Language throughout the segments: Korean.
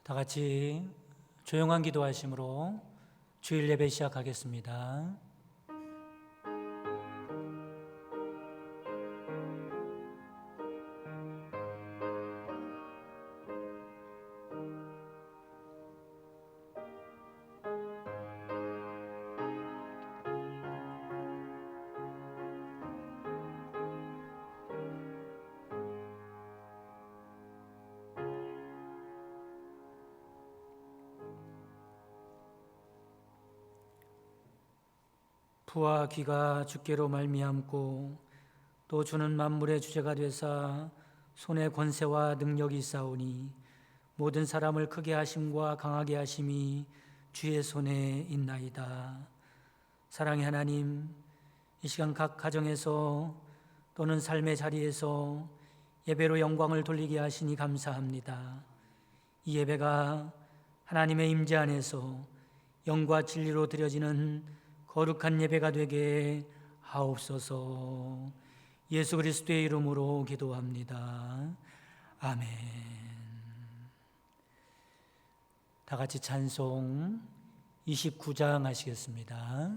다 같이 조용한 기도하심으로 주일 예배 시작하겠습니다. 부와 귀가 주께로 말미암고 또 주는 만물의 주제가 되사 손에 권세와 능력이 있사오니 모든 사람을 크게 하심과 강하게 하심이 주의 손에 있나이다. 사랑의 하나님, 이 시간 각 가정에서 또는 삶의 자리에서 예배로 영광을 돌리게 하시니 감사합니다. 이 예배가 하나님의 임재 안에서 영과 진리로 드려지는 거룩한 예배가 되게 하옵소서. 예수 그리스도의 이름으로 기도합니다. 아멘. 다 같이 찬송 29장 하시겠습니다.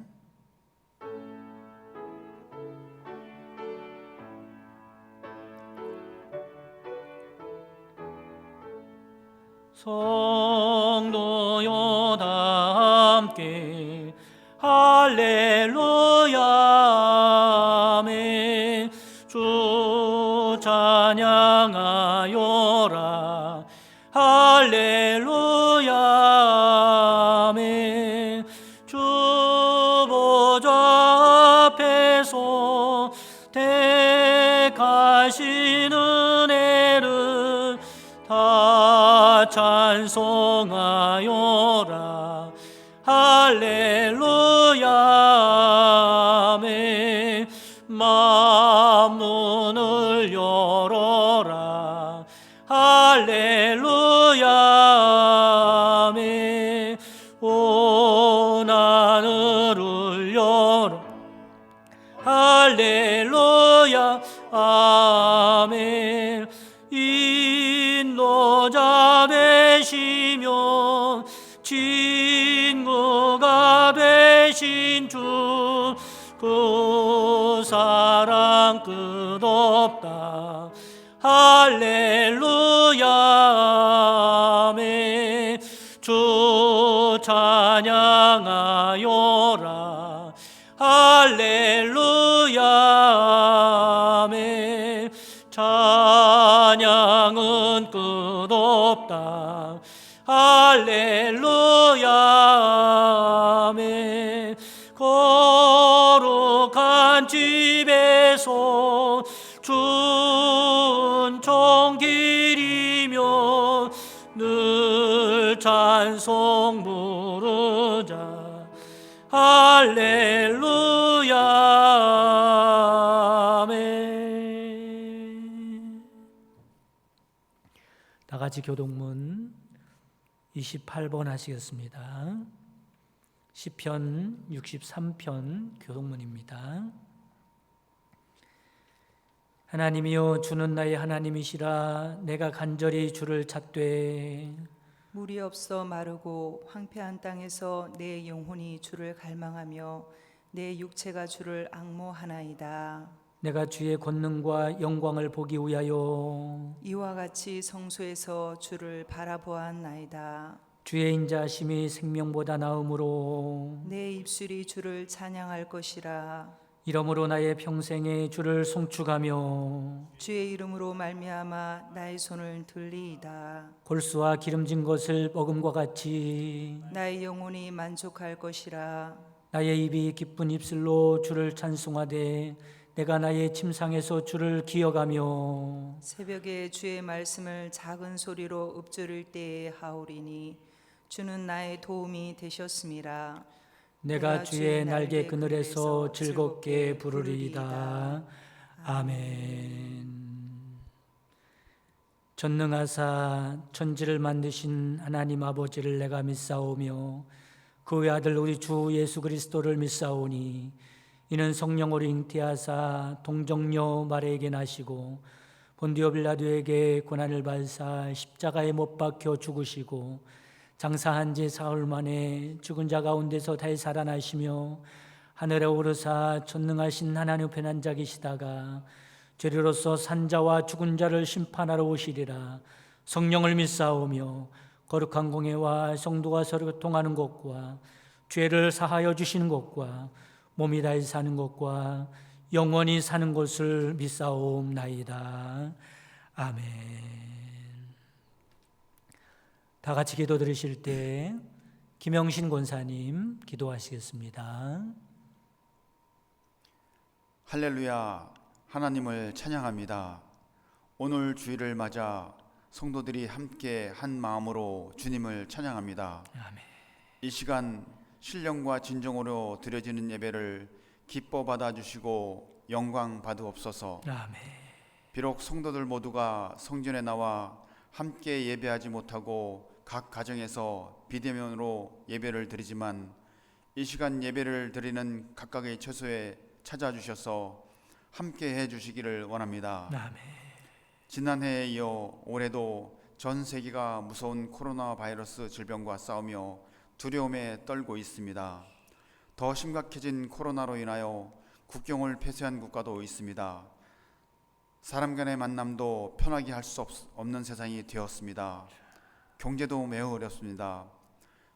성도여 다 함께 할렐루야 아멘. 주 찬양하여라 할렐루야 아멘. 주 보좌 앞에서 택하신 은혜를 다 찬송하여라 할렐루야 아멘. 만문을 열어라 할렐루야 아멘. 온 하늘을 열어 할렐루야 아멘. 인도자 되시며 친구가 되신 주, 그 사랑 끝없다 할렐루야 아멘. 주 찬양하여라 할렐루야 아멘. 찬양은 끝없다 할렐루야 아멘. 거룩한 집에서 준총 기리며 늘 찬송 부르자 할렐루야 아멘. 다 같이 교동문 28번 하시겠습니다. 시편 63편 교동문입니다. 하나님이여, 주는 나의 하나님이시라. 내가 간절히 주를 찾되 물이 없어 마르고 황폐한 땅에서 내 영혼이 주를 갈망하며 내 육체가 주를 앙모하나이다. 내가 주의 권능과 영광을 보기 위하여 이와 같이 성소에서 주를 바라보았나이다. 주의 인자하심이 생명보다 나음으로 내 입술이 주를 찬양할 것이라. 이러므로 나의 평생에 주를 송축하며 주의 이름으로 말미암아 나의 손을 들리이다. 골수와 기름진 것을 먹음과 같이 나의 영혼이 만족할 것이라. 나의 입이 기쁜 입술로 주를 찬송하되 내가 나의 침상에서 주를 기억하며 새벽에 주의 말씀을 작은 소리로 읊조릴 때에 하오리니 주는 나의 도움이 되셨음이라. 내가 주의 날개 그늘에서 즐겁게 부르리이다. 아멘. 전능하사 천지를 만드신 하나님 아버지를 내가 믿사오며 그의 아들 우리 주 예수 그리스도를 믿사오니 이는 성령으로 잉태하사 동정녀 마리아에게 나시고 본디오 빌라도에게 고난을 받으사 십자가에 못 박혀 죽으시고 장사한 지 사흘 만에 죽은 자 가운데서 다시 살아나시며 하늘에 오르사 전능하신 하나님 우편 앉아 계시다가 죄리로서 산자와 죽은 자를 심판하러 오시리라. 성령을 믿사오며 거룩한 공회와 성도가 서로 교통하는 것과 죄를 사하여 주시는 것과 몸이 다시 사는 것과 영원히 사는 것을 믿사옵나이다. 아멘. 다 같이 기도 드리실 때 김영신 권사님 기도하시겠습니다. 할렐루야, 하나님을 찬양합니다. 오늘 주일을 맞아 성도들이 함께 한 마음으로 주님을 찬양합니다. 아멘. 이 시간 신령과 진정으로 드려지는 예배를 기뻐 받아주시고 영광 받으옵소서. 아멘. 비록 성도들 모두가 성전에 나와 함께 예배하지 못하고 각 가정에서 비대면으로 예배를 드리지만 이 시간 예배를 드리는 각각의 처소에 찾아주셔서 함께 해주시기를 원합니다. 아멘. 지난해에 이어 올해도 전 세계가 무서운 코로나 바이러스 질병과 싸우며 두려움에 떨고 있습니다. 더 심각해진 코로나로 인하여 국경을 폐쇄한 국가도 있습니다. 사람 간의 만남도 편하게 할 수 없는 세상이 되었습니다. 경제도 매우 어렵습니다.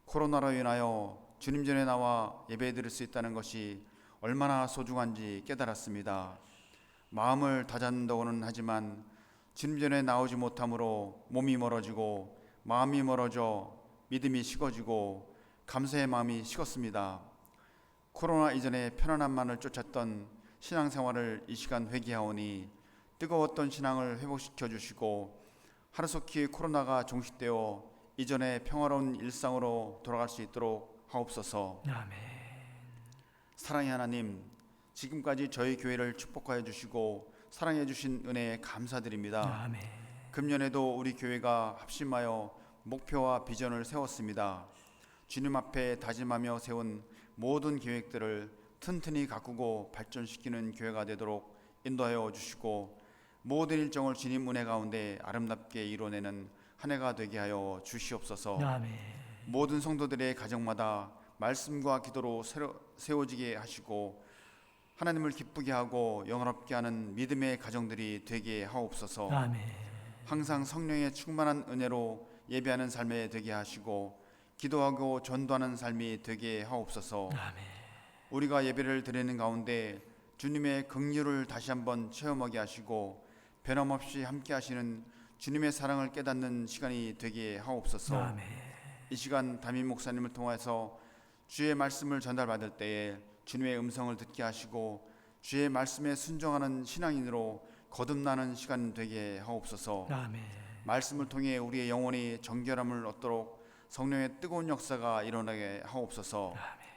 코로나로 인하여 주님 전에 나와 예배드릴 수 있다는 것이 얼마나 소중한지 깨달았습니다. 마음을 다잡는다고는 하지만 주님 전에 나오지 못함으로 몸이 멀어지고 마음이 멀어져 믿음이 식어지고 감사의 마음이 식었습니다. 코로나 이전에 편안함만을 쫓았던 신앙생활을 이 시간 회개하오니 뜨거웠던 신앙을 회복시켜 주시고 하루속히 코로나가 종식되어 이전의 평화로운 일상으로 돌아갈 수 있도록 하옵소서. 아멘. 사랑의 하나님, 지금까지 저희 교회를 축복하여 주시고 사랑해 주신 은혜에 감사드립니다. 아멘. 금년에도 우리 교회가 합심하여 목표와 비전을 세웠습니다. 주님 앞에 다짐하며 세운 모든 계획들을 튼튼히 가꾸고 발전시키는 교회가 되도록 인도하여 주시고 모든 일정을 주님 은혜 가운데 아름답게 이뤄내는 한 해가 되게 하여 주시옵소서. 아멘. 모든 성도들의 가정마다 말씀과 기도로 세워지게 하시고 하나님을 기쁘게 하고 영원롭게 하는 믿음의 가정들이 되게 하옵소서. 아멘. 항상 성령의 충만한 은혜로 예배하는 삶에 되게 하시고 기도하고 전도하는 삶이 되게 하옵소서. 아멘. 우리가 예배를 드리는 가운데 주님의 긍휼을 다시 한번 체험하게 하시고 변함없이 함께 하시는 주님의 사랑을 깨닫는 시간이 되게 하옵소서. 아멘. 이 시간 담임 목사님을 통해서 주의 말씀을 전달받을 때에 주님의 음성을 듣게 하시고 주의 말씀에 순종하는 신앙인으로 거듭나는 시간 되게 하옵소서. 아멘. 말씀을 통해 우리의 영혼이 정결함을 얻도록 성령의 뜨거운 역사가 일어나게 하옵소서.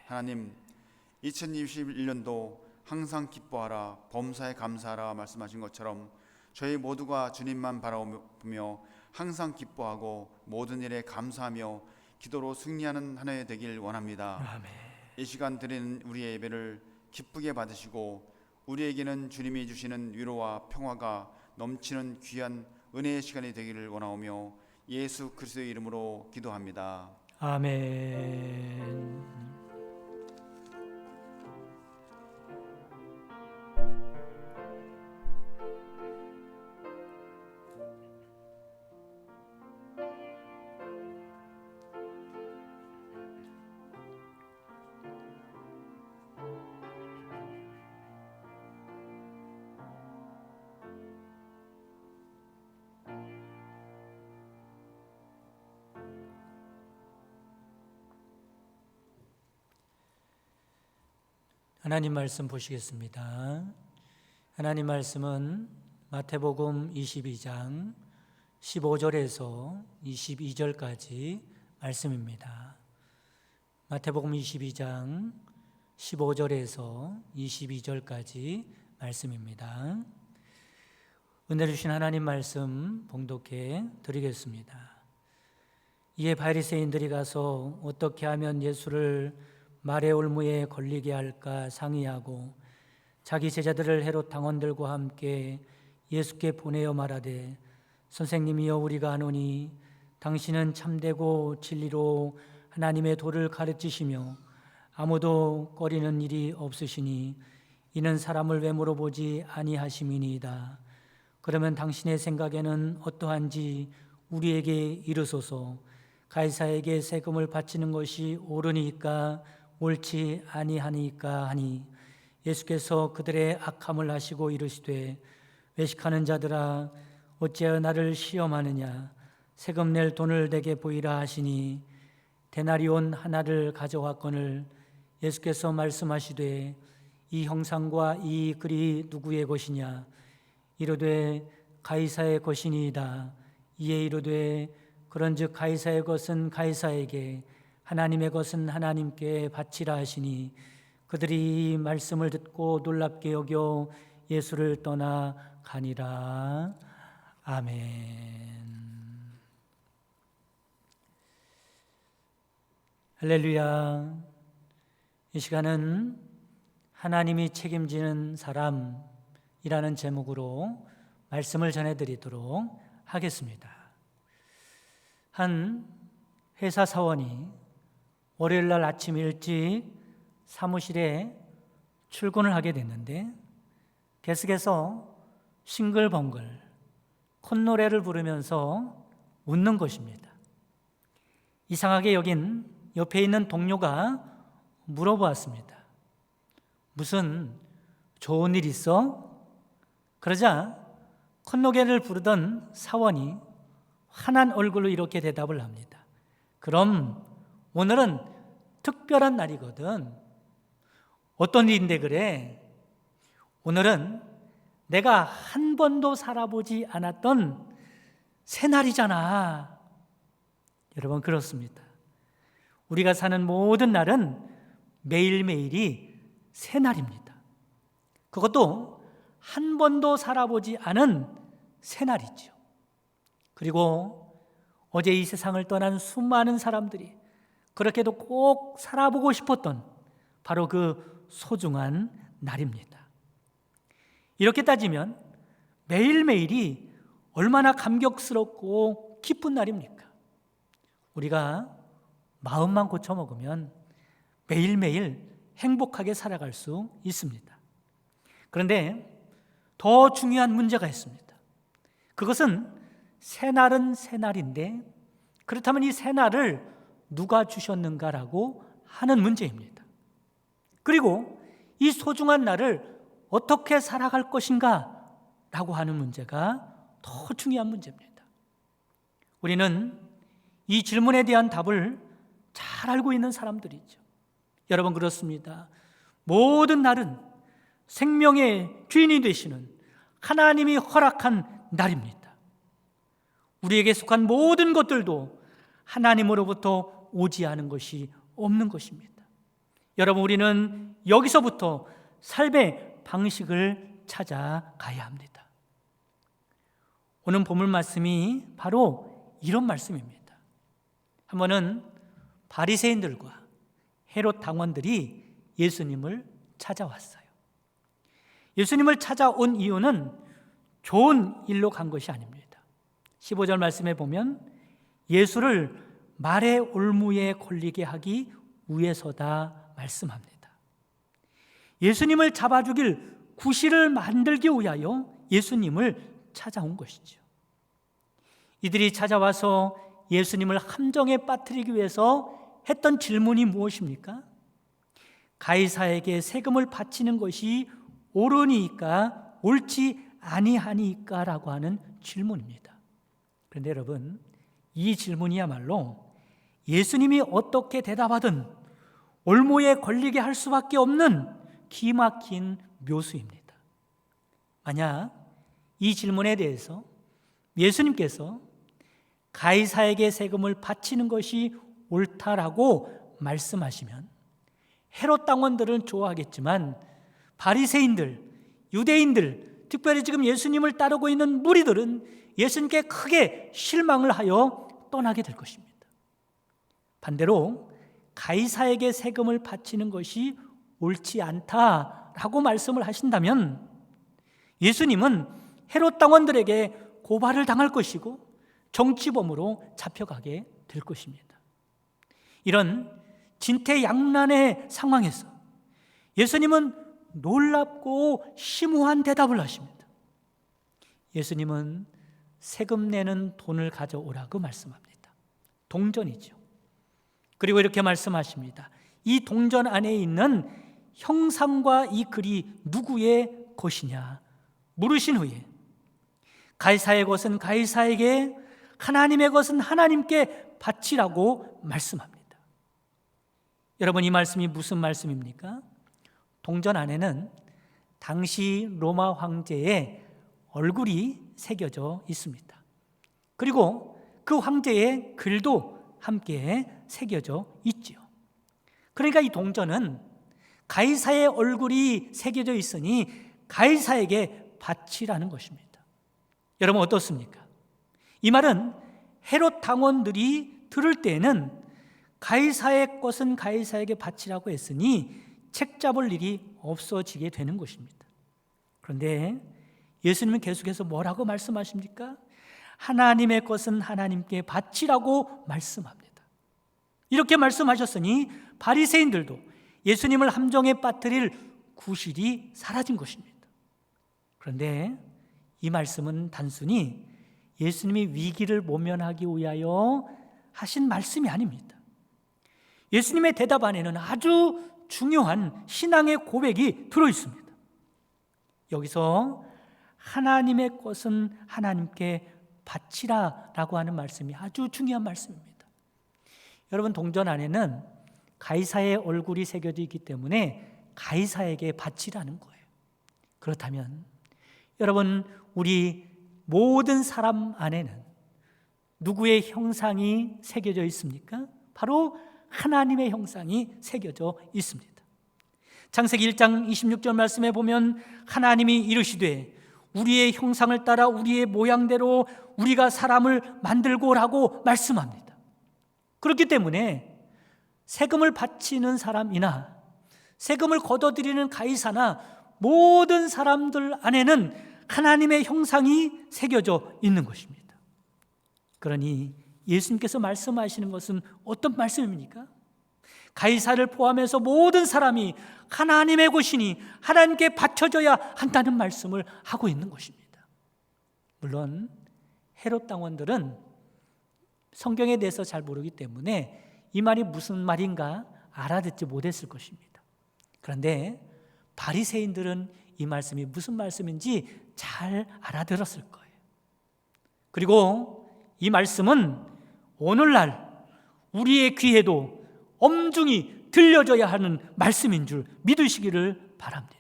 하나님, 2021년도 항상 기뻐하라 범사에 감사하라 말씀하신 것처럼 저희 모두가 주님만 바라보며 항상 기뻐하고 모든 일에 감사하며 기도로 승리하는 한 해 되길 원합니다. 아멘. 이 시간 드리는 우리의 예배를 기쁘게 받으시고 우리에게는 주님이 주시는 위로와 평화가 넘치는 귀한 은혜의 시간이 되기를 원하오며 예수 그리스도의 이름으로 기도합니다. 아멘. 하나님 말씀 보시겠습니다. 하나님 말씀은 마태복음 22장 15절에서 22절까지 말씀입니다. 마태복음 22장 15절에서 22절까지 말씀입니다. 은혜 주신 하나님 말씀 봉독해 드리겠습니다. 이에 바리새인들이 가서 어떻게 하면 예수를 말의 올무에 걸리게 할까 상의하고 자기 제자들을 헤롯 당원들과 함께 예수께 보내어 말하되 선생님이여 우리가 아노니 당신은 참되고 진리로 하나님의 도를 가르치시며 아무도 꺼리는 일이 없으시니 이는 사람을 외모로 보지 아니하심이니이다. 그러면 당신의 생각에는 어떠한지 우리에게 이르소서. 가이사에게 세금을 바치는 것이 옳으니까 옳지 아니하니까 하니 예수께서 그들의 악함을 아시고 이르시되 외식하는 자들아 어찌하여 나를 시험하느냐. 세금 낼 돈을 내게 보이라 하시니 데나리온 하나를 가져왔거늘 예수께서 말씀하시되 이 형상과 이 글이 누구의 것이냐. 이르되 가이사의 것이니이다. 이에 이르되 그런즉 가이사의 것은 가이사에게 하나님의 것은 하나님께 바치라 하시니 그들이 이 말씀을 듣고 놀랍게 여겨 예수를 떠나 가니라. 아멘. 할렐루야. 이 시간은 하나님이 책임지는 사람이라는 제목으로 말씀을 전해드리도록 하겠습니다. 한 회사 사원이 월요일날 아침 일찍 사무실에 출근을 하게 됐는데 계속해서 싱글벙글 콧노래를 부르면서 웃는 것입니다. 이상하게 여긴 옆에 있는 동료가 물어보았습니다. 무슨 좋은 일 있어? 그러자 콧노래를 부르던 사원이 환한 얼굴로 이렇게 대답을 합니다. 그럼 오늘은 특별한 날이거든. 어떤 일인데 그래? 오늘은 내가 한 번도 살아보지 않았던 새날이잖아. 여러분, 그렇습니다. 우리가 사는 모든 날은 매일매일이 새날입니다. 그것도 한 번도 살아보지 않은 새날이죠. 그리고 어제 이 세상을 떠난 수많은 사람들이 그렇게도 꼭 살아보고 싶었던 바로 그 소중한 날입니다. 이렇게 따지면 매일매일이 얼마나 감격스럽고 기쁜 날입니까? 우리가 마음만 고쳐먹으면 매일매일 행복하게 살아갈 수 있습니다. 그런데 더 중요한 문제가 있습니다. 그것은 새날은 새날인데 그렇다면 이 새날을 누가 주셨는가라고 하는 문제입니다. 그리고 이 소중한 날을 어떻게 살아갈 것인가 라고 하는 문제가 더 중요한 문제입니다. 우리는 이 질문에 대한 답을 잘 알고 있는 사람들이죠. 여러분, 그렇습니다. 모든 날은 생명의 주인이 되시는 하나님이 허락한 날입니다. 우리에게 속한 모든 것들도 하나님으로부터 오지 않은 것이 없는 것입니다. 여러분, 우리는 여기서부터 삶의 방식을 찾아가야 합니다. 오늘 본문 말씀이 바로 이런 말씀입니다. 한 번은 바리새인들과 헤롯 당원들이 예수님을 찾아왔어요. 예수님을 찾아온 이유는 좋은 일로 간 것이 아닙니다. 15절 말씀에 보면 예수를 말의 올무에 걸리게 하기 위해서다 말씀합니다. 예수님을 잡아 죽일 구실을 만들기 위하여 예수님을 찾아온 것이죠. 이들이 찾아와서 예수님을 함정에 빠뜨리기 위해서 했던 질문이 무엇입니까? 가이사에게 세금을 바치는 것이 옳으니까 옳지 아니하니까 라고 하는 질문입니다. 그런데 여러분, 이 질문이야말로 예수님이 어떻게 대답하든 올무에 걸리게 할 수밖에 없는 기막힌 묘수입니다. 만약 이 질문에 대해서 예수님께서 가이사에게 세금을 바치는 것이 옳다라고 말씀하시면 헤롯 당원들은 좋아하겠지만 바리새인들, 유대인들, 특별히 지금 예수님을 따르고 있는 무리들은 예수님께 크게 실망을 하여 떠나게 될 것입니다. 반대로 가이사에게 세금을 바치는 것이 옳지 않다라고 말씀을 하신다면 예수님은 헤롯 당원들에게 고발을 당할 것이고 정치범으로 잡혀가게 될 것입니다. 이런 진퇴양난의 상황에서 예수님은 놀랍고 심오한 대답을 하십니다. 예수님은 세금 내는 돈을 가져오라고 말씀합니다. 동전이죠. 그리고 이렇게 말씀하십니다. 이 동전 안에 있는 형상과 이 글이 누구의 것이냐 물으신 후에 가이사의 것은 가이사에게, 하나님의 것은 하나님께 바치라고 말씀합니다. 여러분, 이 말씀이 무슨 말씀입니까? 동전 안에는 당시 로마 황제의 얼굴이 새겨져 있습니다. 그리고 그 황제의 글도 함께 새겨져 있지요. 그러니까 이 동전은 가이사의 얼굴이 새겨져 있으니 가이사에게 바치라는 것입니다. 여러분, 어떻습니까? 이 말은 헤롯 당원들이 들을 때에는 가이사의 것은 가이사에게 바치라고 했으니 책 잡을 일이 없어지게 되는 것입니다. 그런데 예수님은 계속해서 뭐라고 말씀하십니까? 하나님의 것은 하나님께 바치라고 말씀합니다. 이렇게 말씀하셨으니 바리새인들도 예수님을 함정에 빠뜨릴 구실이 사라진 것입니다. 그런데 이 말씀은 단순히 예수님이 위기를 모면하기 위하여 하신 말씀이 아닙니다. 예수님의 대답 안에는 아주 중요한 신앙의 고백이 들어있습니다. 여기서 하나님의 것은 하나님께 바치라라고 하는 말씀이 아주 중요한 말씀입니다. 여러분, 동전 안에는 가이사의 얼굴이 새겨져 있기 때문에 가이사에게 바치라는 거예요. 그렇다면 여러분, 우리 모든 사람 안에는 누구의 형상이 새겨져 있습니까? 바로 하나님의 형상이 새겨져 있습니다. 창세기 1장 26절 말씀에 보면 하나님이 이르시되 우리의 형상을 따라 우리의 모양대로 우리가 사람을 만들고라고 말씀합니다. 그렇기 때문에 세금을 바치는 사람이나 세금을 걷어들이는 가이사나 모든 사람들 안에는 하나님의 형상이 새겨져 있는 것입니다. 그러니 예수님께서 말씀하시는 것은 어떤 말씀입니까? 가이사를 포함해서 모든 사람이 하나님의 것이니 하나님께 바쳐져야 한다는 말씀을 하고 있는 것입니다. 물론 헤롯 당원들은 성경에 대해서 잘 모르기 때문에 이 말이 무슨 말인가 알아듣지 못했을 것입니다. 그런데 바리새인들은 이 말씀이 무슨 말씀인지 잘 알아들었을 거예요. 그리고 이 말씀은 오늘날 우리의 귀에도 엄중히 들려져야 하는 말씀인 줄 믿으시기를 바랍니다.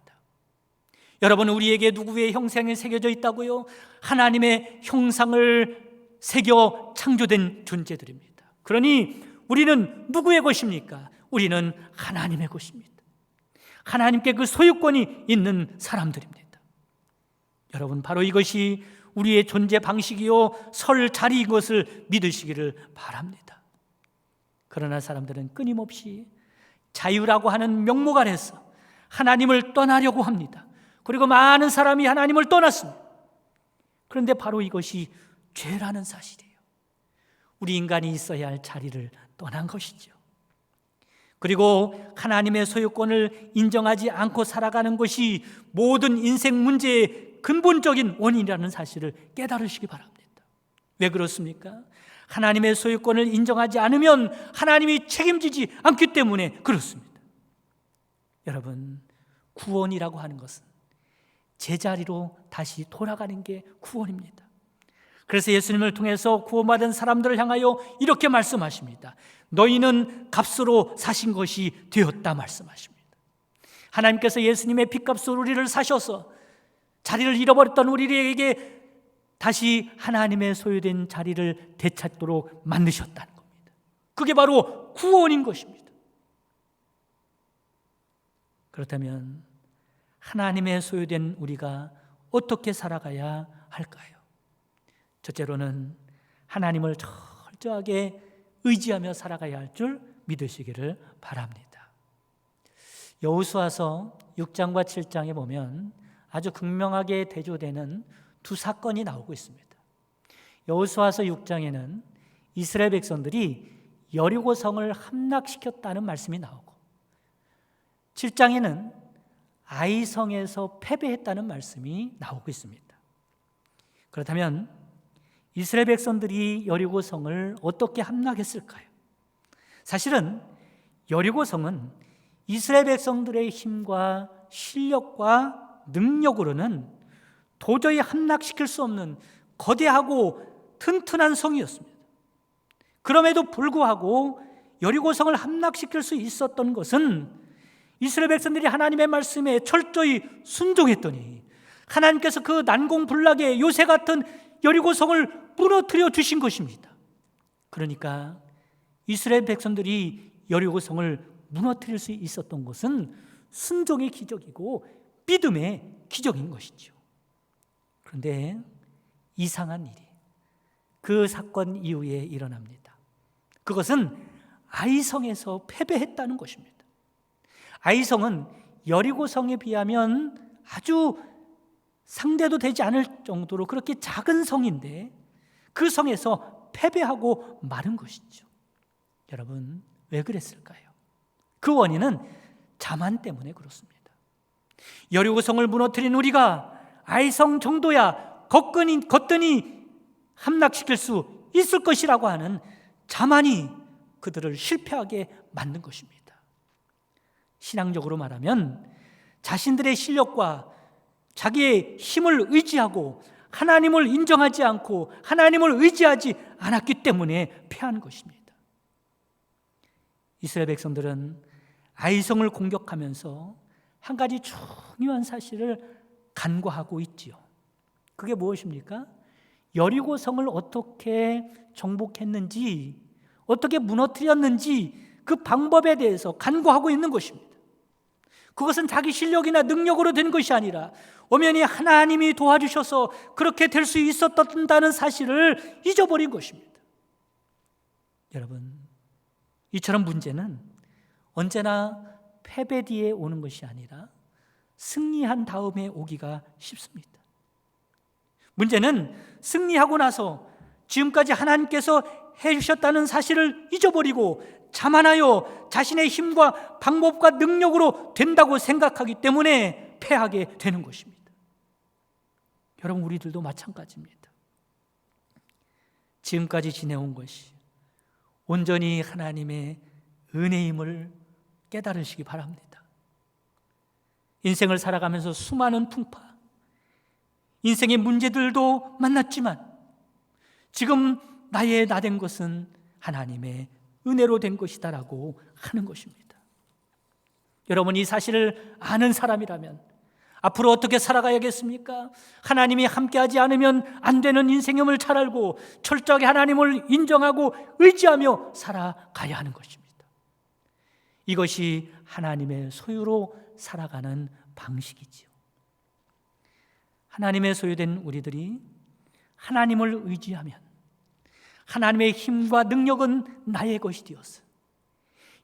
여러분, 우리에게 누구의 형상이 새겨져 있다고요? 하나님의 형상을 새겨 창조된 존재들입니다. 그러니 우리는 누구의 것입니까? 우리는 하나님의 것입니다. 하나님께 그 소유권이 있는 사람들입니다. 여러분, 바로 이것이 우리의 존재 방식이요 설 자리인 것을 믿으시기를 바랍니다. 그러나 사람들은 끊임없이 자유라고 하는 명목 아래서 하나님을 떠나려고 합니다. 그리고 많은 사람이 하나님을 떠났습니다. 그런데 바로 이것이 죄라는 사실이에요. 우리 인간이 있어야 할 자리를 떠난 것이죠. 그리고 하나님의 소유권을 인정하지 않고 살아가는 것이 모든 인생 문제의 근본적인 원인이라는 사실을 깨달으시기 바랍니다. 왜 그렇습니까? 하나님의 소유권을 인정하지 않으면 하나님이 책임지지 않기 때문에 그렇습니다. 여러분, 구원이라고 하는 것은 제자리로 다시 돌아가는 게 구원입니다. 그래서 예수님을 통해서 구원받은 사람들을 향하여 이렇게 말씀하십니다. 너희는 값으로 사신 것이 되었다 말씀하십니다. 하나님께서 예수님의 핏값으로 우리를 사셔서 자리를 잃어버렸던 우리에게 다시 하나님의 소유된 자리를 되찾도록 만드셨다는 겁니다. 그게 바로 구원인 것입니다. 그렇다면 하나님의 소유된 우리가 어떻게 살아가야 할까요? 첫째로는 하나님을 철저하게 의지하며 살아가야 할 줄 믿으시기를 바랍니다. 여호수아서 6장과 7장에 보면 아주 극명하게 대조되는 두 사건이 나오고 있습니다. 여호수아서 6장에는 이스라엘 백성들이 여리고성을 함락시켰다는 말씀이 나오고 7장에는 아이성에서 패배했다는 말씀이 나오고 있습니다. 그렇다면 이스라엘 백성들이 여리고성을 어떻게 함락했을까요? 사실은 여리고성은 이스라엘 백성들의 힘과 실력과 능력으로는 도저히 함락시킬 수 없는 거대하고 튼튼한 성이었습니다. 그럼에도 불구하고 여리고성을 함락시킬 수 있었던 것은 이스라엘 백성들이 하나님의 말씀에 철저히 순종했더니 하나님께서 그 난공불락의 요새 같은 여리고성을 무너뜨려 주신 것입니다. 그러니까 이스라엘 백성들이 여리고성을 무너뜨릴 수 있었던 것은 순종의 기적이고 믿음의 기적인 것이죠. 그런데 이상한 일이 그 사건 이후에 일어납니다. 그것은 아이성에서 패배했다는 것입니다. 아이성은 여리고성에 비하면 아주 상대도 되지 않을 정도로 그렇게 작은 성인데 그 성에서 패배하고 마른 것이죠. 여러분, 왜 그랬을까요? 그 원인은 자만 때문에 그렇습니다. 여리고성을 무너뜨린 우리가 아이성 정도야 거뜬히 함락시킬 수 있을 것이라고 하는 자만이 그들을 실패하게 만든 것입니다. 신앙적으로 말하면 자신들의 실력과 자기의 힘을 의지하고 하나님을 인정하지 않고 하나님을 의지하지 않았기 때문에 패한 것입니다. 이스라엘 백성들은 아이성을 공격하면서 한 가지 중요한 사실을 간과하고 있지요. 그게 무엇입니까? 여리고성을 어떻게 정복했는지, 어떻게 무너뜨렸는지 그 방법에 대해서 간과하고 있는 것입니다. 그것은 자기 실력이나 능력으로 된 것이 아니라 엄연히 하나님이 도와주셔서 그렇게 될 수 있었다는 사실을 잊어버린 것입니다. 여러분, 이처럼 문제는 언제나 패배 뒤에 오는 것이 아니라 승리한 다음에 오기가 쉽습니다. 문제는 승리하고 나서 지금까지 하나님께서 해주셨다는 사실을 잊어버리고 자만하여 자신의 힘과 방법과 능력으로 된다고 생각하기 때문에 패하게 되는 것입니다. 여러분, 우리들도 마찬가지입니다. 지금까지 지내온 것이 온전히 하나님의 은혜임을 깨달으시기 바랍니다. 인생을 살아가면서 수많은 풍파, 인생의 문제들도 만났지만 지금 나의 나된 것은 하나님의 은혜로 된 것이다라고 하는 것입니다. 여러분, 이 사실을 아는 사람이라면 앞으로 어떻게 살아가야겠습니까? 하나님이 함께하지 않으면 안 되는 인생임을 잘 알고 철저하게 하나님을 인정하고 의지하며 살아가야 하는 것입니다. 이것이 하나님의 소유로 살아가는 방식이지요. 하나님의 소유된 우리들이 하나님을 의지하면 하나님의 힘과 능력은 나의 것이 되었어.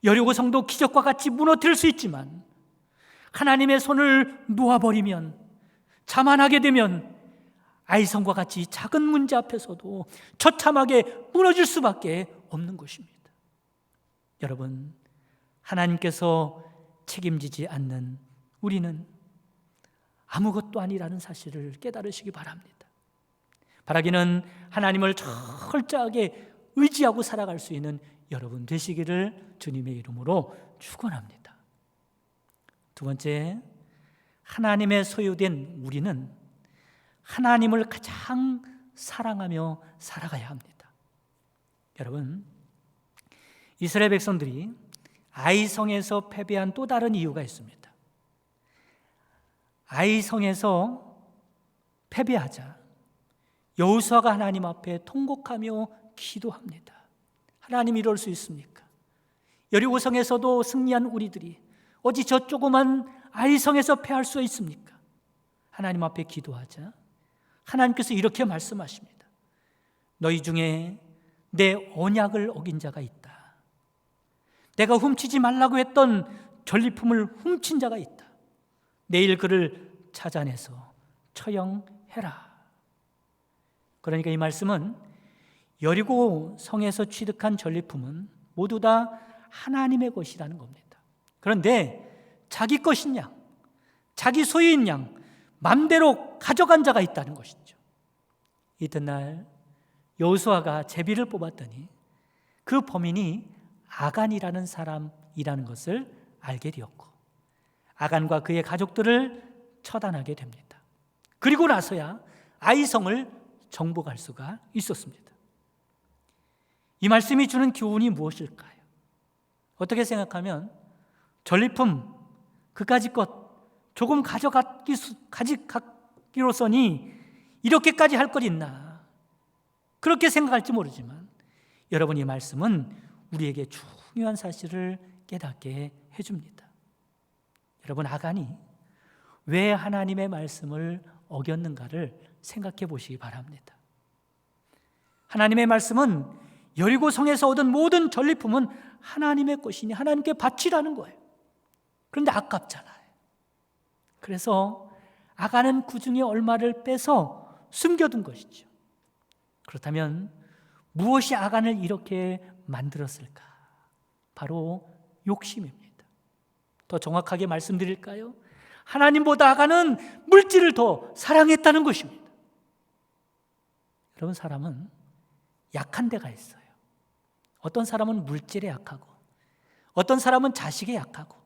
여리고성도 기적과 같이 무너뜨릴 수 있지만 하나님의 손을 놓아버리면, 자만하게 되면 아이성과 같이 작은 문제 앞에서도 처참하게 무너질 수밖에 없는 것입니다. 여러분, 하나님께서 책임지지 않는 우리는 아무것도 아니라는 사실을 깨달으시기 바랍니다. 바라기는 하나님을 철저하게 의지하고 살아갈 수 있는 여러분 되시기를 주님의 이름으로 축원합니다. 두 번째, 하나님의 소유된 우리는 하나님을 가장 사랑하며 살아가야 합니다. 여러분, 이스라엘 백성들이 아이성에서 패배한 또 다른 이유가 있습니다. 아이성에서 패배하자 여호수아가 하나님 앞에 통곡하며 기도합니다. 하나님, 이럴 수 있습니까? 여리고성에서도 승리한 우리들이 어찌 저 조그만 아이성에서 패할 수 있습니까? 하나님 앞에 기도하자 하나님께서 이렇게 말씀하십니다. 너희 중에 내 언약을 어긴 자가 있다. 내가 훔치지 말라고 했던 전리품을 훔친 자가 있다. 내일 그를 찾아내서 처형해라. 그러니까 이 말씀은 여리고 성에서 취득한 전리품은 모두 다 하나님의 것이라는 겁니다. 그런데 자기 것인 양, 자기 소유인 양 맘대로 가져간 자가 있다는 것이죠. 이튿날 여호수아가 제비를 뽑았더니 그 범인이 아간이라는 사람이라는 것을 알게 되었고 아간과 그의 가족들을 처단하게 됩니다. 그리고 나서야 아이성을 정복할 수가 있었습니다. 이 말씀이 주는 교훈이 무엇일까요? 어떻게 생각하면 전리품 그까짓 것 조금 가져가기로서니 이렇게까지 할 것 있나 그렇게 생각할지 모르지만 여러분 이 말씀은 우리에게 중요한 사실을 깨닫게 해줍니다. 여러분 아간이 왜 하나님의 말씀을 어겼는가를 생각해 보시기 바랍니다. 하나님의 말씀은 여리고 성에서 얻은 모든 전리품은 하나님의 것이니 하나님께 바치라는 거예요. 그런데 아깝잖아요. 그래서 아간은 그 중에 얼마를 빼서 숨겨둔 것이죠. 그렇다면 무엇이 아간을 이렇게 만들었을까? 바로 욕심입니다. 더 정확하게 말씀드릴까요? 하나님보다 아간은 물질을 더 사랑했다는 것입니다. 여러분 사람은 약한 데가 있어요. 어떤 사람은 물질에 약하고 어떤 사람은 자식에 약하고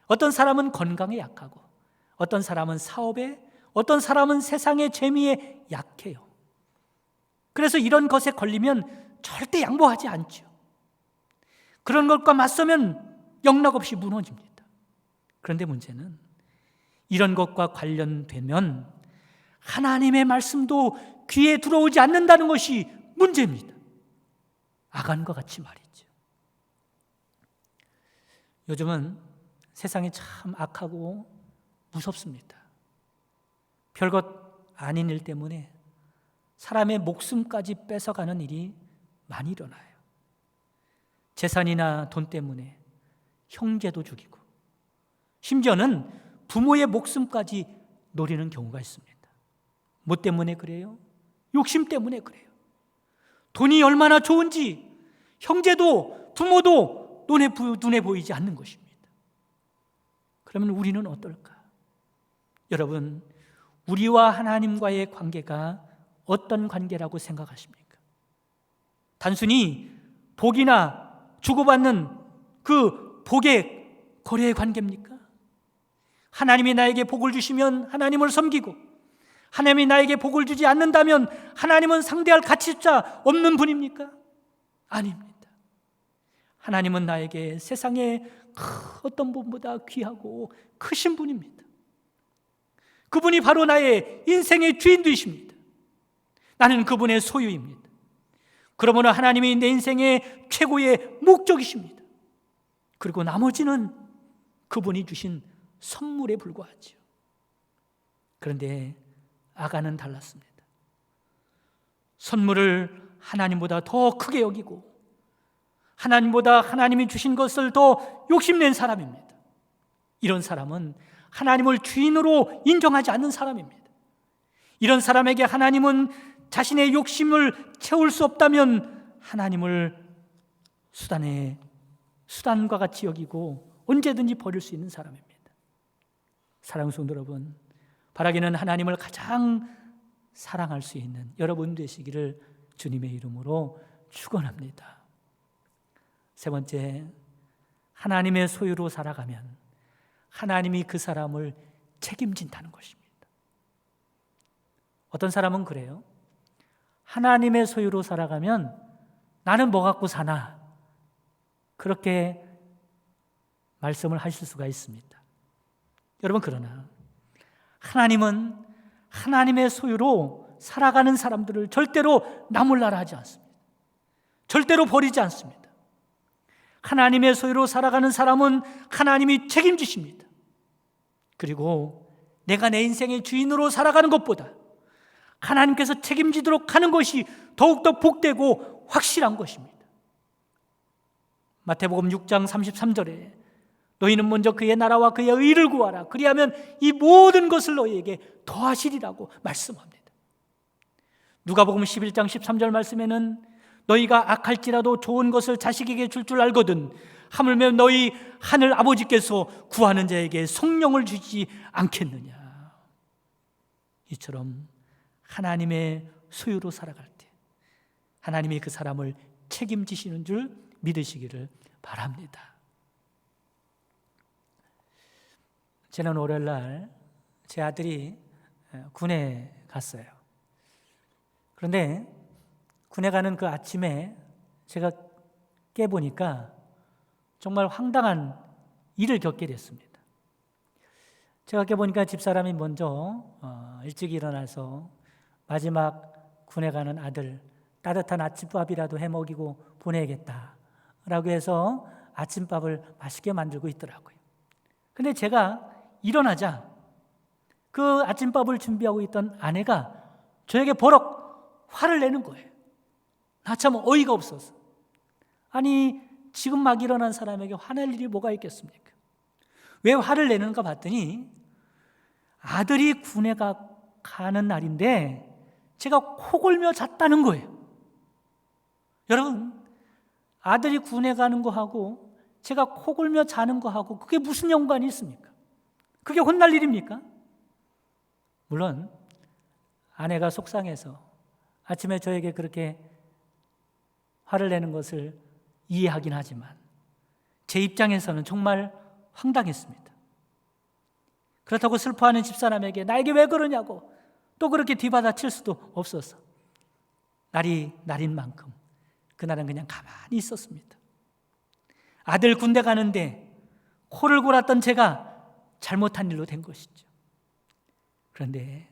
어떤 사람은 건강에 약하고 어떤 사람은 사업에 어떤 사람은 세상의 재미에 약해요. 그래서 이런 것에 걸리면 절대 양보하지 않죠. 그런 것과 맞서면 영락없이 무너집니다. 그런데 문제는 이런 것과 관련되면 하나님의 말씀도 귀에 들어오지 않는다는 것이 문제입니다. 아간과 같이 말이죠. 요즘은 세상이 참 악하고 무섭습니다. 별것 아닌 일 때문에 사람의 목숨까지 뺏어가는 일이 많이 일어나요. 재산이나 돈 때문에 형제도 죽이고 심지어는 부모의 목숨까지 노리는 경우가 있습니다. 뭐 때문에 그래요? 욕심 때문에 그래요. 돈이 얼마나 좋은지 형제도 부모도 눈에 보이지 않는 것입니다. 그러면 우리는 어떨까? 여러분, 우리와 하나님과의 관계가 어떤 관계라고 생각하십니까? 단순히 복이나 주고받는 그 복의 거래의 관계입니까? 하나님이 나에게 복을 주시면 하나님을 섬기고 하나님이 나에게 복을 주지 않는다면 하나님은 상대할 가치조차 없는 분입니까? 아닙니다. 하나님은 나에게 세상에 어떤 분보다 귀하고 크신 분입니다. 그분이 바로 나의 인생의 주인 되십니다. 나는 그분의 소유입니다. 그러므로 하나님이 내 인생의 최고의 목적이십니다. 그리고 나머지는 그분이 주신 선물에 불과하죠. 그런데 아간은 달랐습니다. 선물을 하나님보다 더 크게 여기고 하나님보다 하나님이 주신 것을 더 욕심낸 사람입니다. 이런 사람은 하나님을 주인으로 인정하지 않는 사람입니다. 이런 사람에게 하나님은 자신의 욕심을 채울 수 없다면 하나님을 수단과 같이 여기고 언제든지 버릴 수 있는 사람입니다. 사랑하는 성도 여러분, 바라기는 하나님을 가장 사랑할 수 있는 여러분 되시기를 주님의 이름으로 축원합니다. 세 번째, 하나님의 소유로 살아가면 하나님이 그 사람을 책임진다는 것입니다. 어떤 사람은 그래요. 하나님의 소유로 살아가면 나는 뭐 갖고 사나? 그렇게 말씀을 하실 수가 있습니다. 여러분, 그러나 하나님은 하나님의 소유로 살아가는 사람들을 절대로 나몰라라 하지 않습니다. 절대로 버리지 않습니다. 하나님의 소유로 살아가는 사람은 하나님이 책임지십니다. 그리고 내가 내 인생의 주인으로 살아가는 것보다 하나님께서 책임지도록 하는 것이 더욱더 복되고 확실한 것입니다. 마태복음 6장 33절에 너희는 먼저 그의 나라와 그의 의를 구하라. 그리하면 이 모든 것을 너희에게 더하시리라고 말씀합니다. 누가복음 11장 13절 말씀에는 너희가 악할지라도 좋은 것을 자식에게 줄 줄 알거든 하물며 너희 하늘 아버지께서 구하는 자에게 성령을 주지 않겠느냐. 이처럼 하나님의 소유로 살아갈 때 하나님이 그 사람을 책임지시는 줄 믿으시기를 바랍니다. 지난 월요일날 제 아들이 군에 갔어요. 그런데 군에 가는 그 아침에 제가 깨보니까 정말 황당한 일을 겪게 됐습니다. 제가 깨보니까 집사람이 먼저 일찍 일어나서 마지막 군에 가는 아들 따뜻한 아침밥이라도 해 먹이고 보내야겠다라고 해서 아침밥을 맛있게 만들고 있더라고요. 근데 제가 일어나자 그 아침밥을 준비하고 있던 아내가 저에게 버럭 화를 내는 거예요. 나 참 어이가 없어서. 아니 지금 막 일어난 사람에게 화낼 일이 뭐가 있겠습니까? 왜 화를 내는가 봤더니 아들이 군에 가는 날인데 제가 코 골며 잤다는 거예요. 여러분, 아들이 군에 가는 거하고 제가 코 골며 자는 거하고 그게 무슨 연관이 있습니까? 그게 혼날 일입니까? 물론 아내가 속상해서 아침에 저에게 그렇게 화를 내는 것을 이해하긴 하지만 제 입장에서는 정말 황당했습니다. 그렇다고 슬퍼하는 집사람에게 나에게 왜 그러냐고 또 그렇게 뒤받아칠 수도 없어서 날이 날인 만큼 그날은 그냥 가만히 있었습니다. 아들 군대 가는데 코를 골았던 제가 잘못한 일로 된 것이죠. 그런데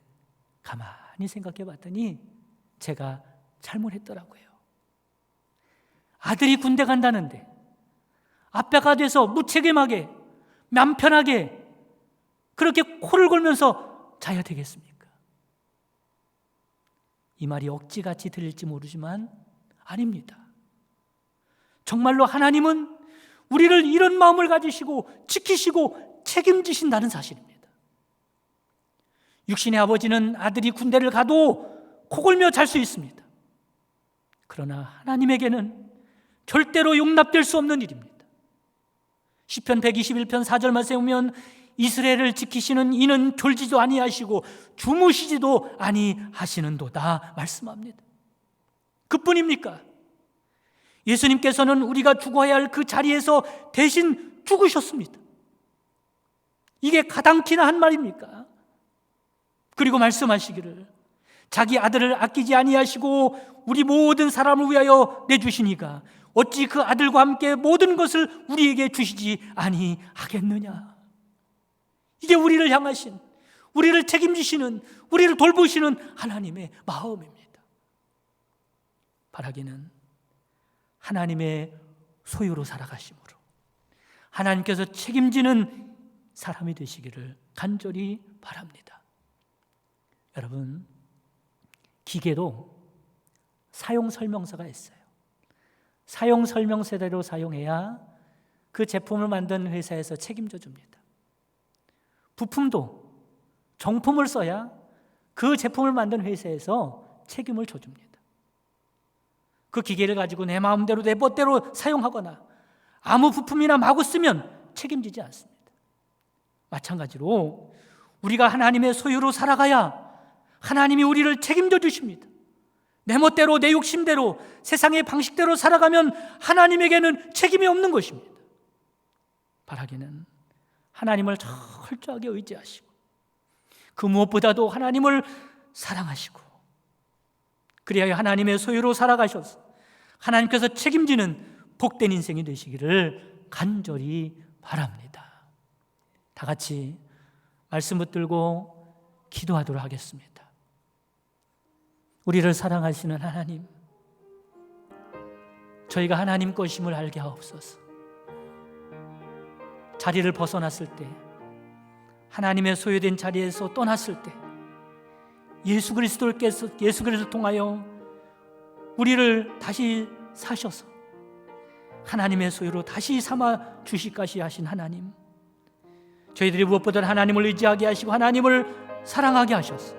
가만히 생각해 봤더니 제가 잘못했더라고요. 아들이 군대 간다는데 아빠가 돼서 무책임하게 맘 편하게 그렇게 코를 골면서 자야 되겠습니까? 이 말이 억지같이 들릴지 모르지만 아닙니다. 정말로 하나님은 우리를 이런 마음을 가지시고 지키시고 책임지신다는 사실입니다. 육신의 아버지는 아들이 군대를 가도 코골며 잘 수 있습니다. 그러나 하나님에게는 절대로 용납될 수 없는 일입니다. 시편 121편 4절 말씀에 보면 이스라엘을 지키시는 이는 졸지도 아니하시고 주무시지도 아니하시는도다 말씀합니다. 그뿐입니까? 예수님께서는 우리가 죽어야 할 그 자리에서 대신 죽으셨습니다. 이게 가당키나 한 말입니까? 그리고 말씀하시기를 자기 아들을 아끼지 아니하시고 우리 모든 사람을 위하여 내주시니까 어찌 그 아들과 함께 모든 것을 우리에게 주시지 아니하겠느냐. 이게 우리를 향하신, 우리를 책임지시는, 우리를 돌보시는 하나님의 마음입니다. 바라기는 하나님의 소유로 살아가심으로 하나님께서 책임지는 사람이 되시기를 간절히 바랍니다. 여러분, 기계도 사용 설명서가 있어요. 사용 설명서대로 사용해야 그 제품을 만든 회사에서 책임져 줍니다. 부품도 정품을 써야 그 제품을 만든 회사에서 책임을 져줍니다. 그 기계를 가지고 내 마음대로 내 멋대로 사용하거나 아무 부품이나 마구 쓰면 책임지지 않습니다. 마찬가지로 우리가 하나님의 소유로 살아가야 하나님이 우리를 책임져 주십니다. 내 멋대로 내 욕심대로 세상의 방식대로 살아가면 하나님에게는 책임이 없는 것입니다. 바라기는 하나님을 철저하게 의지하시고 그 무엇보다도 하나님을 사랑하시고 그리하여 하나님의 소유로 살아가셔서 하나님께서 책임지는 복된 인생이 되시기를 간절히 바랍니다. 다 같이 말씀 붙들고 기도하도록 하겠습니다. 우리를 사랑하시는 하나님, 저희가 하나님 것임을 알게 하옵소서. 자리를 벗어났을 때, 하나님의 소유된 자리에서 떠났을 때 예수 그리스도를 통하여 우리를 다시 사셔서 하나님의 소유로 다시 삼아 주시까지 하신 하나님, 저희들이 무엇보다 하나님을 의지하게 하시고 하나님을 사랑하게 하셔서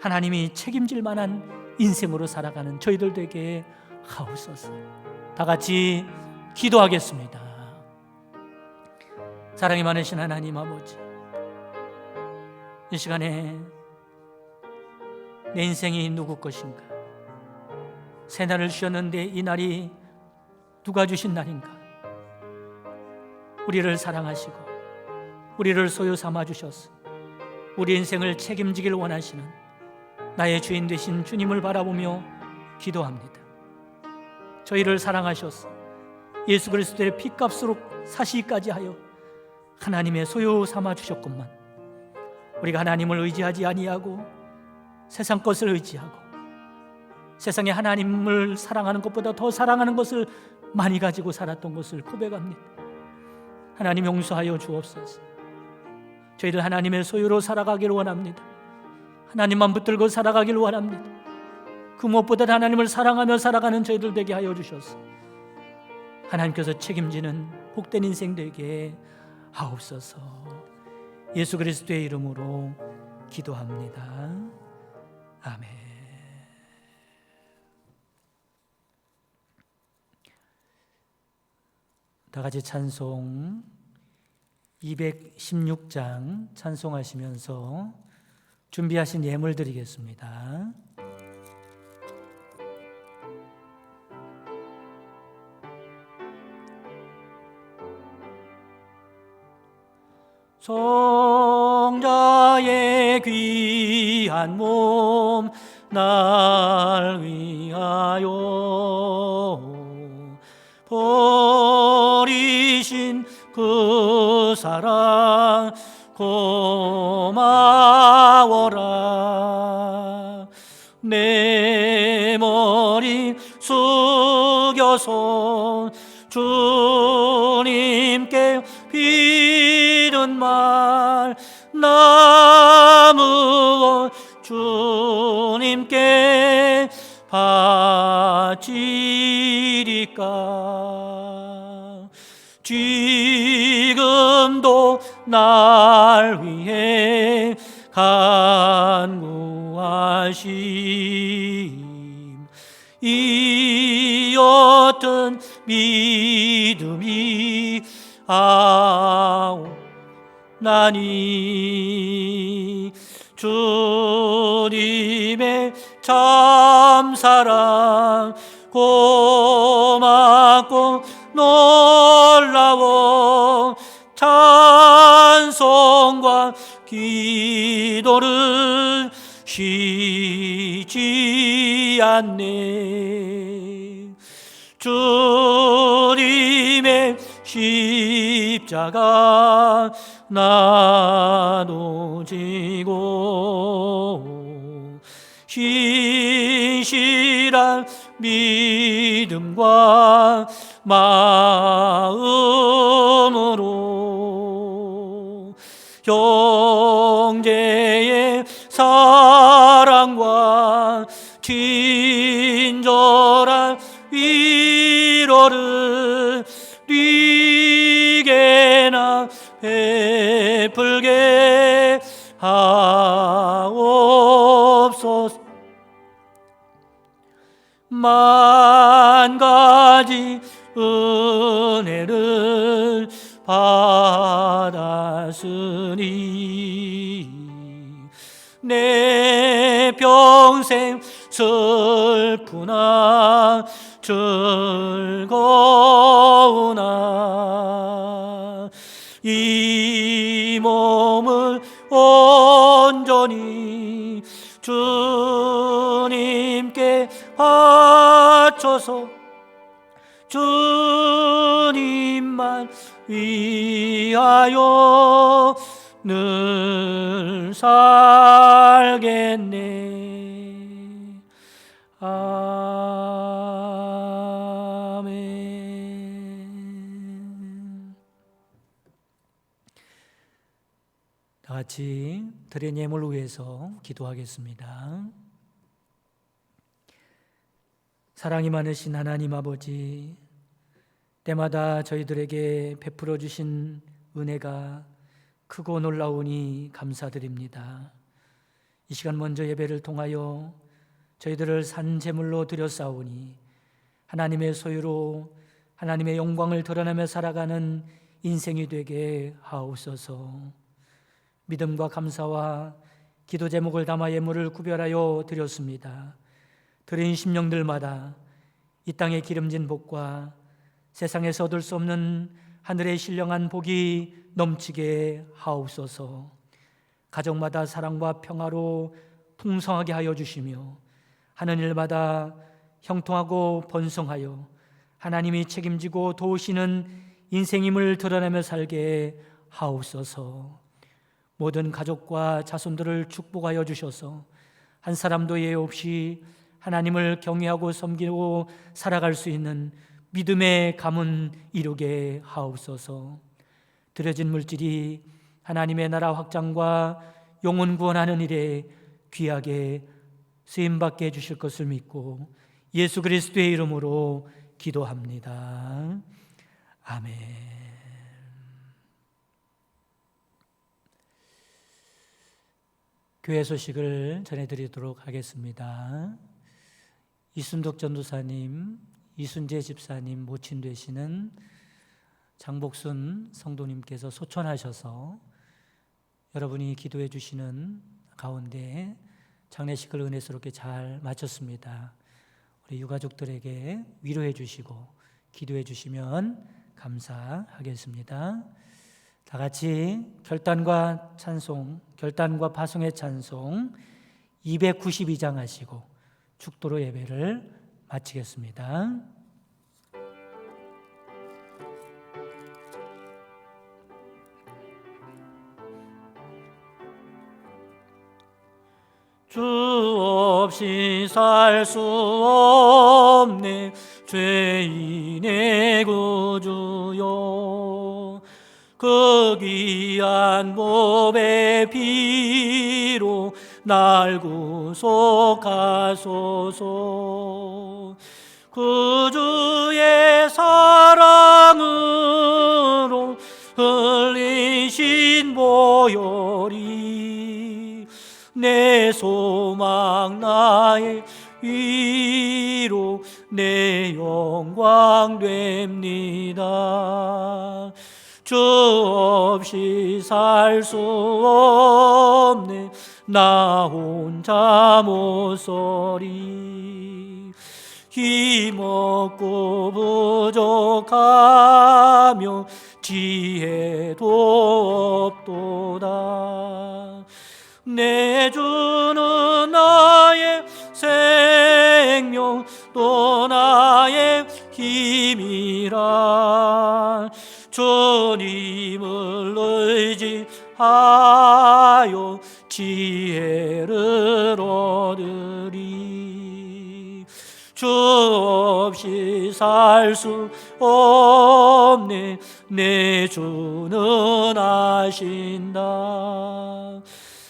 하나님이 책임질 만한 인생으로 살아가는 저희들 되게 하옵소서. 다 같이 기도하겠습니다. 사랑이 많으신 하나님 아버지, 이 시간에 내 인생이 누구 것인가? 새 날을 쉬었는데 이 날이 누가 주신 날인가? 우리를 사랑하시고 우리를 소유 삼아 주셔서 우리 인생을 책임지길 원하시는 나의 주인 되신 주님을 바라보며 기도합니다. 저희를 사랑하셔서 예수 그리스도의 피값으로 사시기까지 하여 하나님의 소유 삼아 주셨건만 우리가 하나님을 의지하지 아니하고 세상 것을 의지하고 세상에 하나님을 사랑하는 것보다 더 사랑하는 것을 많이 가지고 살았던 것을 고백합니다. 하나님 용서하여 주옵소서. 저희들 하나님의 소유로 살아가기를 원합니다. 하나님만 붙들고 살아가기를 원합니다. 그 무엇보다 하나님을 사랑하며 살아가는 저희들 되게 하여 주셔서 하나님께서 책임지는 복된 인생 되게 하옵소서. 예수 그리스도의 이름으로 기도합니다. 아멘. 다 같이 찬송 216장 찬송하시면서 준비하신 예물 드리겠습니다. 성자의 귀한 몸 날 위하여 버리신 그 사랑 고마워라. 내 머리 숙여서 주님께 비는 말 나무어 주님께 바치리까. 지금도 날 위해 간구하심 이 어떤 믿음이 아오나니. 주님의 참사랑 고맙고 놀라워 찬송과 기도를 쉬지 않네. 주님의 십자가 나도 지고 신실한 믿음과 마음으로 형제의 사랑과 친절한 위로를 네게나 베풀게 하옵소서. 만 가지 은혜를 받았으니 내 평생 슬프나 즐거우나 이 몸을 온전히 주님께 바쳐서 주님만 위하여 늘 살겠네. 아멘. 다 같이 드린 예물을 위해서 기도하겠습니다. 사랑이 많으신 하나님 아버지, 때마다 저희들에게 베풀어 주신 은혜가 크고 놀라우니 감사드립니다. 이 시간 먼저 예배를 통하여 저희들을 산 제물로 드렸사오니 하나님의 소유로 하나님의 영광을 드러내며 살아가는 인생이 되게 하옵소서. 믿음과 감사와 기도 제목을 담아 예물을 구별하여 드렸습니다. 드린 심령들마다 이 땅의 기름진 복과 세상에서 얻을 수 없는 하늘의 신령한 복이 넘치게 하옵소서. 가정마다 사랑과 평화로 풍성하게 하여 주시며 하는 일마다 형통하고 번성하여 하나님이 책임지고 도우시는 인생임을 드러내며 살게 하옵소서. 모든 가족과 자손들을 축복하여 주셔서 한 사람도 예외 없이 하나님을 경외하고 섬기고 살아갈 수 있는 믿음의 가문 이루게 하옵소서. 드려진 물질이 하나님의 나라 확장과 영혼 구원하는 일에 귀하게 쓰임받게 해주실 것을 믿고 예수 그리스도의 이름으로 기도합니다. 아멘. 교회 소식을 전해드리도록 하겠습니다. 이순덕 전도사님, 이순재 집사님 모친 되시는 장복순 성도님께서 소천하셔서 여러분이 기도해 주시는 가운데 장례식을 은혜스럽게 잘 마쳤습니다. 우리 유가족들에게 위로해 주시고 기도해 주시면 감사하겠습니다. 다 같이 결단과 찬송, 결단과 파송의 찬송 292장 하시고 축도로 예배를 마치겠습니다. 주 없이 살 수 없네 죄인의 구주요. 그 귀한 몸의 피로 날 구속하소서. 구주의 사랑으로 흘리신 보혈이 내 소망 나의 위로 내 영광 됩니다. 주 없이 살 수 없네 나 혼자 못 서리. 힘없고 부족하며 지혜도 없도다. 내 주는 나의 생명 또 나의 힘이라. 주님을 의지하여 지혜를 얻으리. 주 없이 살 수 없네 내 주는 아신다.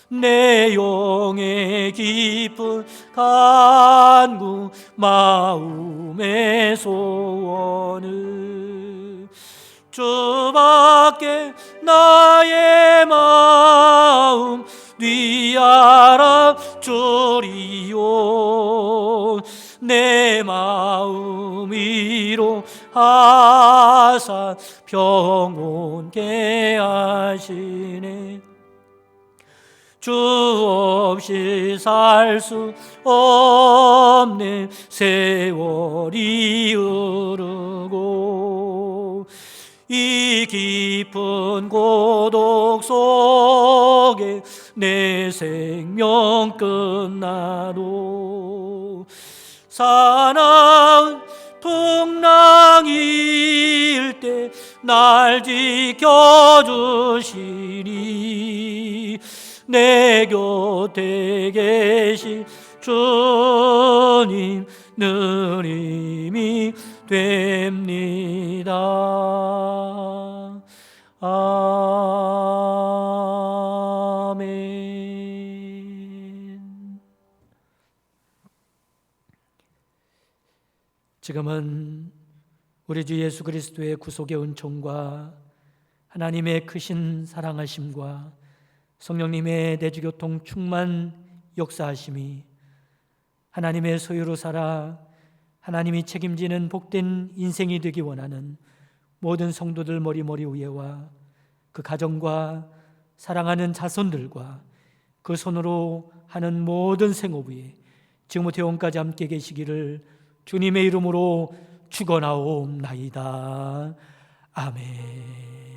내 영의 깊은 간구 마음의 소원을 주밖에 나의 마음 뒤알아 주리요. 내 마음 위로하사 평온케 하시네. 주 없이 살 수 없네 세월이 흐르고 이 깊은 고독 속에 내 생명 끝나도 사나운 풍랑일 때 날 지켜주시니. 내 곁에 계신 주님 늘 힘이 됩니다. 아멘. 지금은 우리 주 예수 그리스도의 구속의 은총과 하나님의 크신 사랑하심과 성령님의 내주교통 충만 역사하심이 하나님의 소유로 살아 하나님이 책임지는 복된 인생이 되기 원하는 모든 성도들 머리 위에와 그 가정과 사랑하는 자손들과 그 손으로 하는 모든 생업 위에 지금부터 영원까지 함께 계시기를 주님의 이름으로 축원하옵나이다. 아멘.